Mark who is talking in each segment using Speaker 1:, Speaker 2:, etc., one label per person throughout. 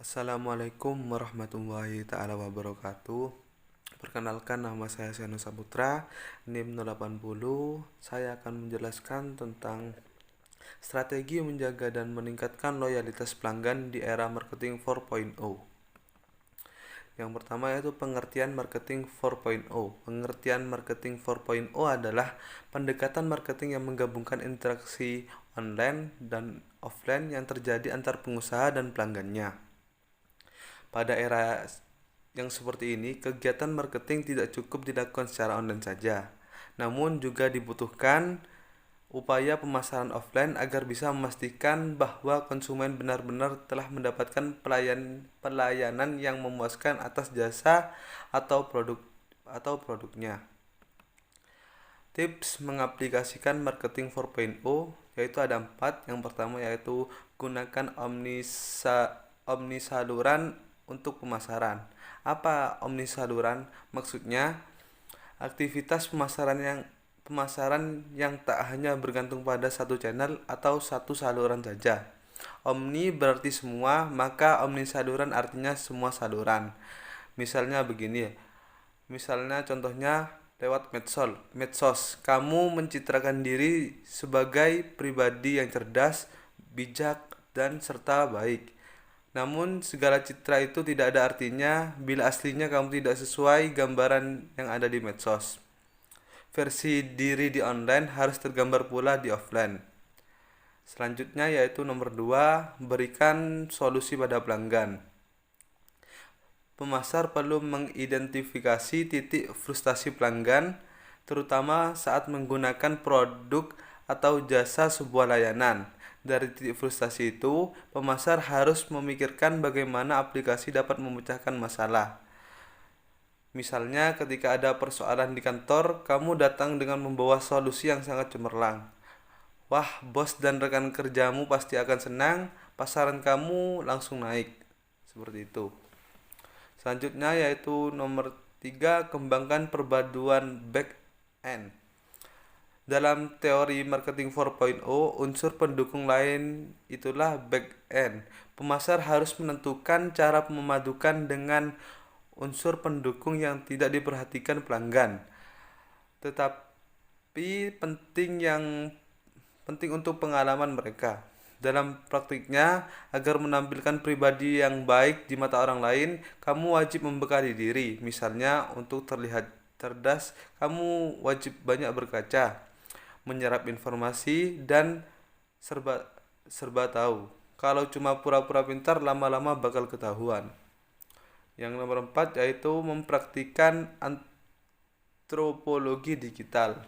Speaker 1: Assalamualaikum warahmatullahi taala wabarakatuh. Perkenalkan, nama saya Seno Saputra, NIM 080. Saya akan menjelaskan tentang strategi menjaga dan meningkatkan loyalitas pelanggan di era marketing 4.0. Yang pertama yaitu pengertian marketing 4.0. Pengertian marketing 4.0 adalah pendekatan marketing yang menggabungkan interaksi online dan offline yang terjadi antar pengusaha dan pelanggannya. Pada era yang seperti ini, kegiatan marketing tidak cukup dilakukan secara online saja, namun juga dibutuhkan upaya pemasaran offline agar bisa memastikan bahwa konsumen benar-benar telah mendapatkan pelayanan yang memuaskan atas jasa atau produknya. Tips mengaplikasikan marketing 4.0 yaitu ada 4. Yang pertama yaitu gunakan omnisaluran untuk pemasaran. Apa omnisaluran? Maksudnya aktivitas pemasaran yang tak hanya bergantung pada satu channel atau satu saluran saja. Omni berarti semua, maka omnisaluran artinya semua saluran. Misalnya begini, misalnya contohnya lewat medsos. Kamu mencitrakan diri sebagai pribadi yang cerdas, bijak, dan serta baik. Namun segala citra itu tidak ada artinya bila aslinya kamu tidak sesuai gambaran yang ada di medsos. Versi diri di online harus tergambar pula di offline. Selanjutnya yaitu nomor 2, berikan solusi pada pelanggan. Pemasar perlu mengidentifikasi titik frustasi pelanggan, terutama saat menggunakan produk atau jasa sebuah layanan. Dari titik frustasi itu, pemasar harus memikirkan bagaimana aplikasi dapat memecahkan masalah. Misalnya, ketika ada persoalan di kantor, kamu datang dengan membawa solusi yang sangat cemerlang. Wah, bos dan rekan kerjamu pasti akan senang, pasaran kamu langsung naik. Seperti itu. Selanjutnya yaitu nomor 3, kembangkan perpaduan back end. Dalam teori marketing 4.0, unsur pendukung lain itulah back end. Pemasar harus menentukan cara memadukan dengan unsur pendukung yang tidak diperhatikan pelanggan, tetapi penting untuk pengalaman mereka. Dalam praktiknya, agar menampilkan pribadi yang baik di mata orang lain, kamu wajib membekali diri. Misalnya, untuk terlihat cerdas, kamu wajib banyak berkaca, menyerap informasi, dan serba tahu. Kalau cuma pura-pura pintar, lama-lama bakal ketahuan. Yang nomor 4 yaitu mempraktikkan antropologi digital.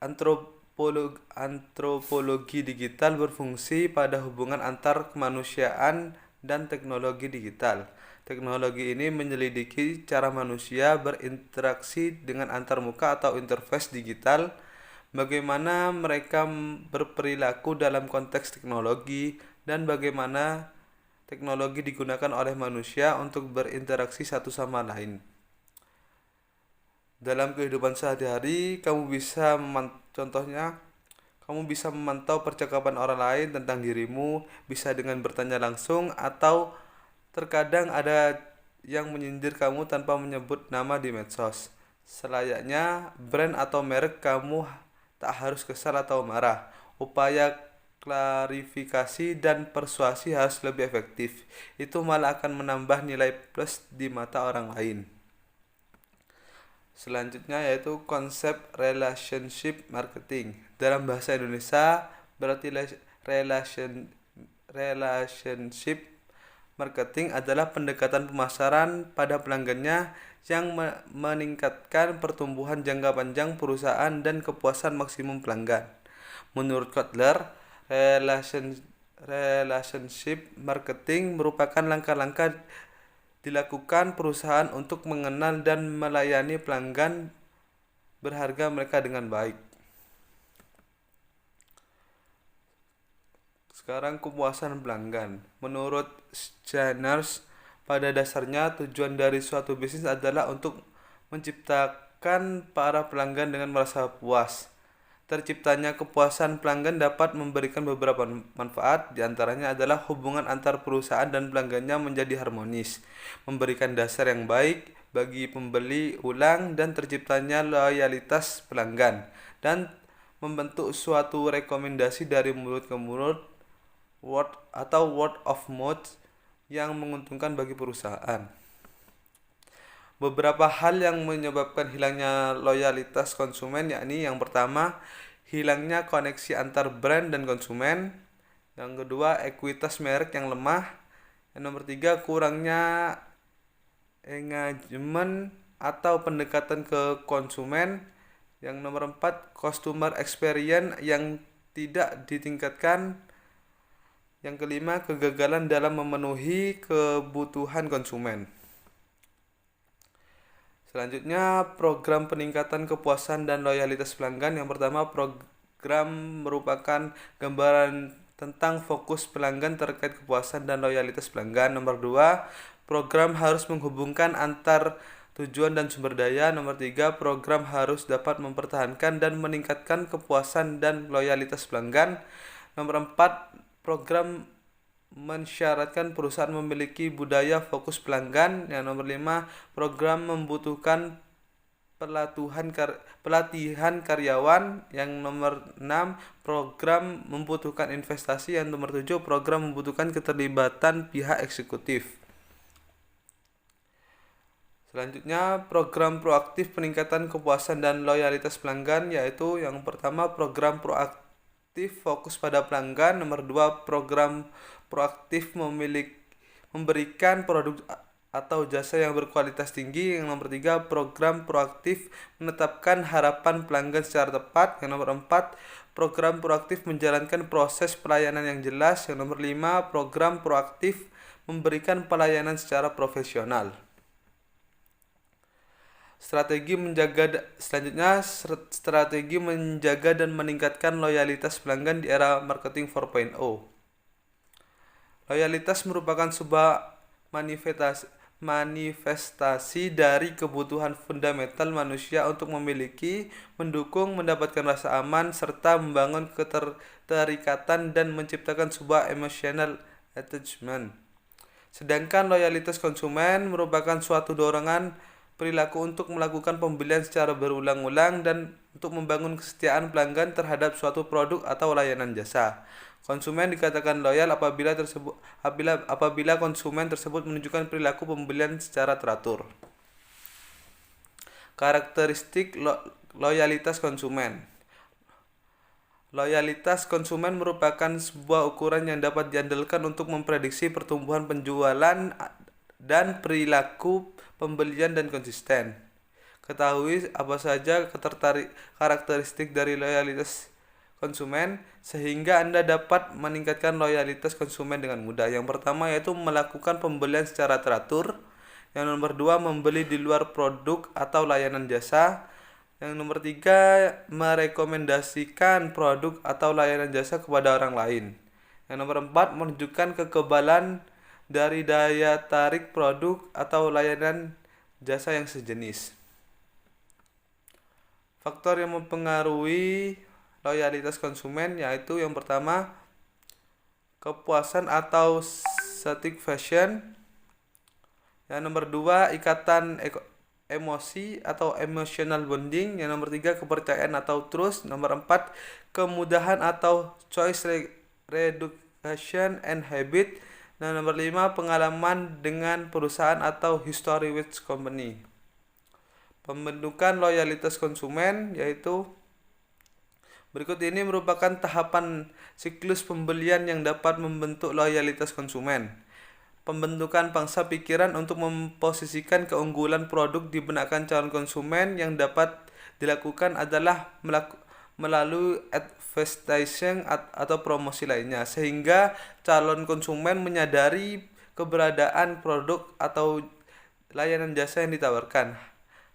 Speaker 1: Antropologi digital berfungsi pada hubungan antar kemanusiaan dan teknologi digital. Teknologi ini menyelidiki cara manusia berinteraksi dengan antarmuka atau interface digital, bagaimana mereka berperilaku dalam konteks teknologi, dan bagaimana teknologi digunakan oleh manusia untuk berinteraksi satu sama lain. Dalam kehidupan sehari-hari, contohnya, kamu bisa memantau percakapan orang lain tentang dirimu, bisa dengan bertanya langsung, atau terkadang ada yang menyindir kamu tanpa menyebut nama di medsos. Selayaknya brand atau merek, kamu tak harus kesal atau marah. Upaya klarifikasi dan persuasi harus lebih efektif. Itu malah akan menambah nilai plus di mata orang lain. Selanjutnya yaitu konsep relationship marketing. Dalam bahasa Indonesia berarti relationship marketing adalah pendekatan pemasaran pada pelanggannya yang meningkatkan pertumbuhan jangka panjang perusahaan dan kepuasan maksimum pelanggan. Menurut Kotler, relationship marketing merupakan langkah-langkah dilakukan perusahaan untuk mengenal dan melayani pelanggan berharga mereka dengan baik. Sekarang kepuasan pelanggan. Menurut Schneider, pada dasarnya tujuan dari suatu bisnis adalah untuk menciptakan para pelanggan dengan merasa puas. Terciptanya kepuasan pelanggan dapat memberikan beberapa manfaat, diantaranya adalah hubungan antar perusahaan dan pelanggannya menjadi harmonis, memberikan dasar yang baik bagi pembeli ulang dan terciptanya loyalitas pelanggan, dan membentuk suatu rekomendasi dari mulut ke mulut word of mouth yang menguntungkan bagi perusahaan. Beberapa hal yang menyebabkan hilangnya loyalitas konsumen, yakni yang pertama, hilangnya koneksi antar brand dan konsumen. Yang kedua, ekuitas merek yang lemah. Yang nomor tiga, kurangnya engagement atau pendekatan ke konsumen. Yang nomor empat, customer experience yang tidak ditingkatkan. Yang kelima, kegagalan dalam memenuhi kebutuhan konsumen. Selanjutnya, program peningkatan kepuasan dan loyalitas pelanggan. Yang pertama, program merupakan gambaran tentang fokus pelanggan terkait kepuasan dan loyalitas pelanggan. Nomor 2, program harus menghubungkan antar tujuan dan sumber daya. Nomor 3, program harus dapat mempertahankan dan meningkatkan kepuasan dan loyalitas pelanggan. Nomor 4, program mensyaratkan perusahaan memiliki budaya fokus pelanggan. Yang nomor 5, program membutuhkan pelatihan karyawan. Yang nomor 6, program membutuhkan investasi. Yang nomor 7, program membutuhkan keterlibatan pihak eksekutif. Selanjutnya, program proaktif peningkatan kepuasan dan loyalitas pelanggan, yaitu yang pertama, program proaktif fokus pada pelanggan. Nomor 2, program proaktif memberikan produk atau jasa yang berkualitas tinggi. Yang nomor 3, program proaktif menetapkan harapan pelanggan secara tepat. Yang nomor 4, program proaktif menjalankan proses pelayanan yang jelas. Yang nomor 5, program proaktif memberikan pelayanan secara profesional. Strategi menjaga dan meningkatkan loyalitas pelanggan di era marketing 4.0. Loyalitas merupakan sebuah manifestasi dari kebutuhan fundamental manusia untuk memiliki, mendukung, mendapatkan rasa aman, serta membangun keterikatan dan menciptakan sebuah emotional attachment. Sedangkan loyalitas konsumen merupakan suatu dorongan perilaku untuk melakukan pembelian secara berulang-ulang dan untuk membangun kesetiaan pelanggan terhadap suatu produk atau layanan jasa. Konsumen dikatakan loyal apabila konsumen tersebut menunjukkan perilaku pembelian secara teratur. Karakteristik loyalitas konsumen. Loyalitas konsumen merupakan sebuah ukuran yang dapat diandalkan untuk memprediksi pertumbuhan penjualan dan perilaku pembelian dan konsisten. Ketahui apa saja karakteristik dari loyalitas konsumen sehingga Anda dapat meningkatkan loyalitas konsumen dengan mudah. Yang pertama yaitu melakukan pembelian secara teratur. Yang nomor 2, membeli di luar produk atau layanan jasa. Yang nomor 3, merekomendasikan produk atau layanan jasa kepada orang lain. Yang nomor 4, menunjukkan kekebalan dari daya tarik produk atau layanan jasa yang sejenis. Faktor yang mempengaruhi loyalitas konsumen yaitu yang pertama, kepuasan atau satisfaction. Yang nomor 2, ikatan emosi atau emotional bonding. Yang nomor 3, kepercayaan atau trust. Nomor 4, kemudahan atau choice reduction and habit. Dan nomor 5, pengalaman dengan perusahaan atau history with company. Pembentukan loyalitas konsumen yaitu berikut ini merupakan tahapan siklus pembelian yang dapat membentuk loyalitas konsumen. Pembentukan pangsa pikiran untuk memposisikan keunggulan produk di benak calon konsumen yang dapat dilakukan adalah melalui advertising atau promosi lainnya, sehingga calon konsumen menyadari keberadaan produk atau layanan jasa yang ditawarkan.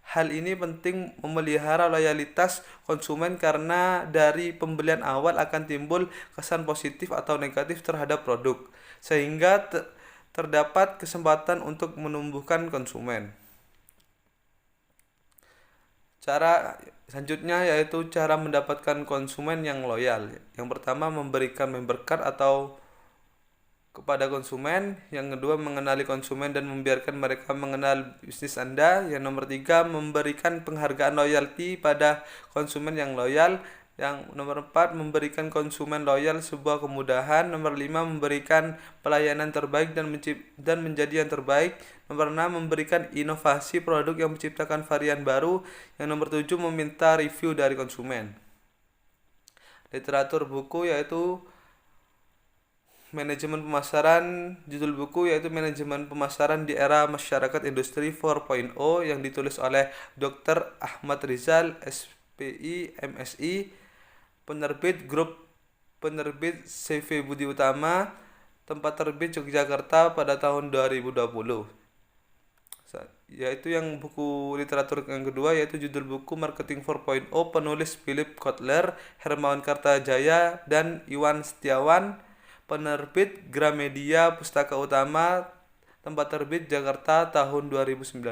Speaker 1: Hal ini penting memelihara loyalitas konsumen karena dari pembelian awal akan timbul kesan positif atau negatif terhadap produk, sehingga terdapat kesempatan untuk menumbuhkan konsumen. Cara selanjutnya yaitu cara mendapatkan konsumen yang loyal. Yang pertama, memberikan member card atau kepada konsumen. Yang kedua, mengenali konsumen dan membiarkan mereka mengenal bisnis Anda. Yang nomor tiga, memberikan penghargaan loyalty pada konsumen yang loyal. Yang nomor 4, memberikan konsumen loyal sebuah kemudahan. Nomor 5, memberikan pelayanan terbaik dan menjadi yang terbaik. Nomor 6, memberikan inovasi produk yang menciptakan varian baru. Yang nomor 7, meminta review dari konsumen. Literatur buku yaitu manajemen pemasaran. Judul buku yaitu Manajemen Pemasaran di Era Masyarakat Industri 4.0 yang ditulis oleh Dr. Ahmad Rizal, SPI, MSI. Penerbit Grup Penerbit CV Budi Utama. Tempat terbit Yogyakarta pada tahun 2020. Yaitu yang buku literatur yang kedua yaitu judul buku Marketing 4.0, penulis Philip Kotler, Hermawan Kartajaya, dan Iwan Setiawan. Penerbit Gramedia Pustaka Utama. Tempat terbit Jakarta tahun 2019.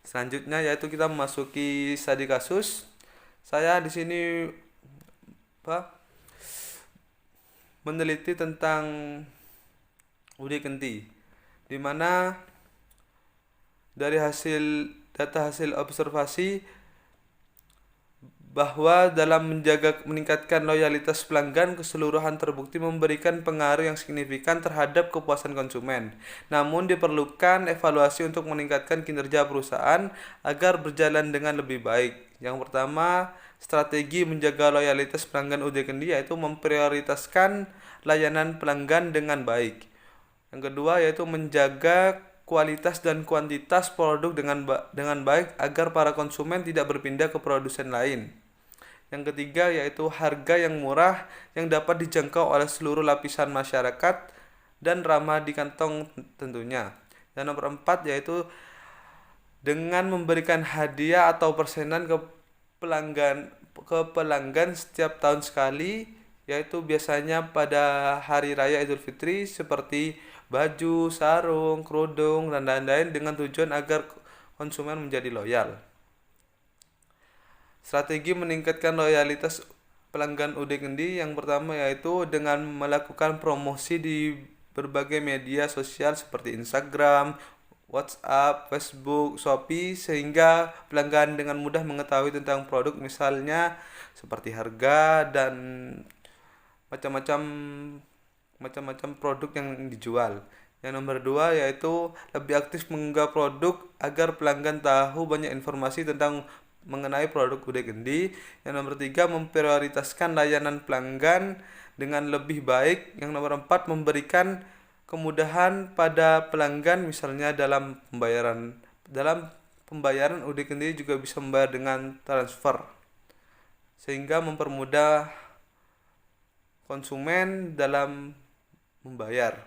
Speaker 1: Selanjutnya yaitu kita memasuki studi kasus. Saya di sini meneliti tentang Ude Kenti, di mana dari data hasil observasi bahwa dalam meningkatkan loyalitas pelanggan keseluruhan terbukti memberikan pengaruh yang signifikan terhadap kepuasan konsumen. Namun diperlukan evaluasi untuk meningkatkan kinerja perusahaan agar berjalan dengan lebih baik. Yang pertama, strategi menjaga loyalitas pelanggan UD Kendi yaitu memprioritaskan layanan pelanggan dengan baik. Yang kedua yaitu menjaga kualitas dan kuantitas produk dengan baik agar para konsumen tidak berpindah ke produsen lain. Yang ketiga yaitu harga yang murah yang dapat dijangkau oleh seluruh lapisan masyarakat dan ramah di kantong tentunya. Dan nomor 4 yaitu dengan memberikan hadiah atau persenan ke pelanggan setiap tahun sekali, yaitu biasanya pada hari raya Idul Fitri seperti baju, sarung, kerudung, dan lain-lain dengan tujuan agar konsumen menjadi loyal. Strategi meningkatkan loyalitas pelanggan UD Kendi yang pertama yaitu dengan melakukan promosi di berbagai media sosial seperti Instagram, WhatsApp, Facebook, Shopee sehingga pelanggan dengan mudah mengetahui tentang produk misalnya seperti harga dan macam-macam produk yang dijual. Yang nomor 2 yaitu lebih aktif mengunggah produk agar pelanggan tahu banyak informasi tentang mengenai produk UD Kendi. Yang nomor 3 memprioritaskan layanan pelanggan dengan lebih baik. Yang nomor 4 memberikan kemudahan pada pelanggan misalnya dalam pembayaran UD Kendi juga bisa membayar dengan transfer sehingga mempermudah konsumen dalam membayar.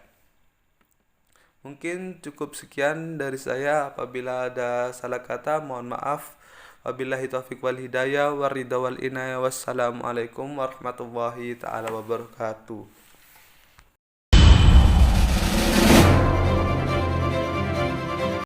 Speaker 1: Mungkin cukup sekian dari saya. Apabila ada salah kata mohon maaf. Wabillahi taufiq wal hidayah waridha wal inayah. Wassalamualaikum warahmatullahi taala wabarakatuh.